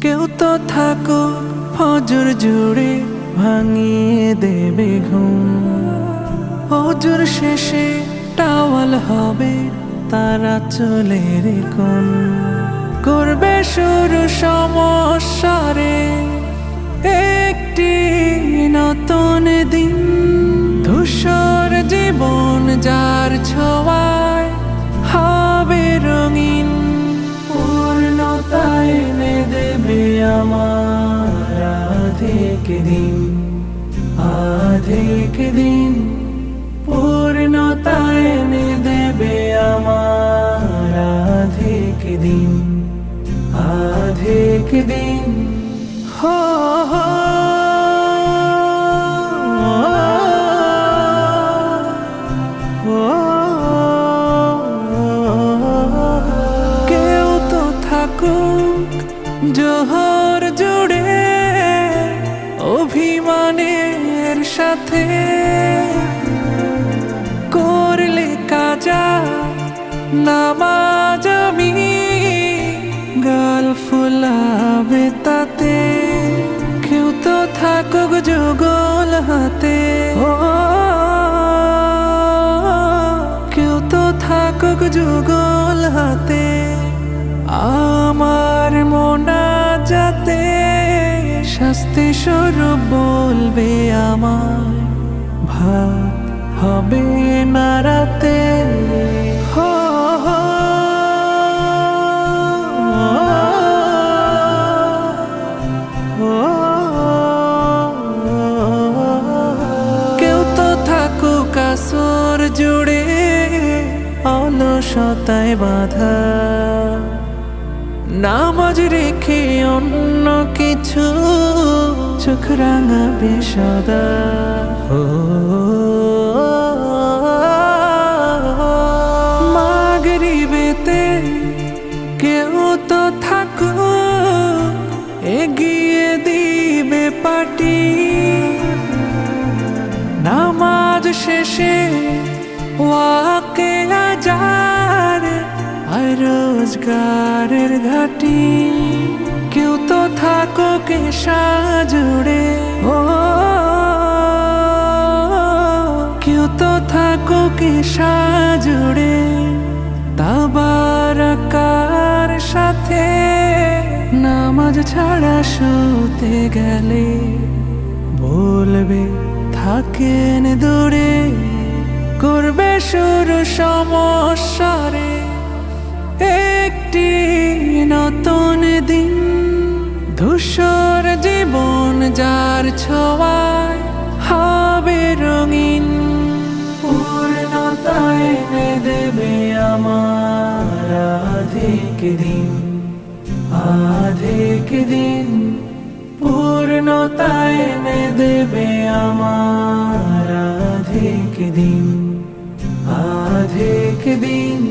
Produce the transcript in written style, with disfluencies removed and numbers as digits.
কেউ তো থাকো ফজর জুড়ে ভাঙিয়ে দেবে ঘুম। ফজর শেষে টাওয়াল হবে তারা চলে রে কোন, করবে শুরু সমস্যারে একটি নতুন দিন। ধূসর জীবন যার ছোঁয়ায় হবে রঙিন, পূর্ণতা এনে দেবে আমার আধেক দিন। আধেক দিন পূর্ণতা এনে দেবে আমার আধেক দিন। আধেক দিন হো হো কেউ তো থাকুক জোহর জুড়ে অভিমানের সাথে, করলে কাজা নামাজ আমি গাল ফুলাবে তাতে। কেউ তো থাকুক যুগল হাতে, ও কেউ তো থাকুক যুগল হাতে। আমার মোনাজাতে শাস্তি স্বরূপ বলবে আমার ভাত হবে না রাতে। হো হো কেউ তো থাকুক আসর জুড়ে অলসতায় বাধা, নামাজ রেখে অন্য কিছু চোখ রাঙাবে সদা। মাগরিবেতে কেউ তো থাকুক এগিয়ে দিবে পাটি, নামাজ শেষে ওয়াকে আজার আর রোজগারের ঘাটি। কেউ তো থাকুক সাজুড়ে, ও কেউ তো থাকুক সাজুড়ে তাবারাকার সাথে। নামাজ ছাড়া শুতে গেলে বলবে থাকেন দূরে, করবে শুরু সমস্যারে একটি নতুন দিন। ধূসর জীবন যার ছোঁয়ায় হবে রঙিন, পূর্ণতা এনে দেবে আমার আধেক দিন। আধেক দিন পূর্ণতা এনে দেবে আমার আধেক দিন। আধেক দিন।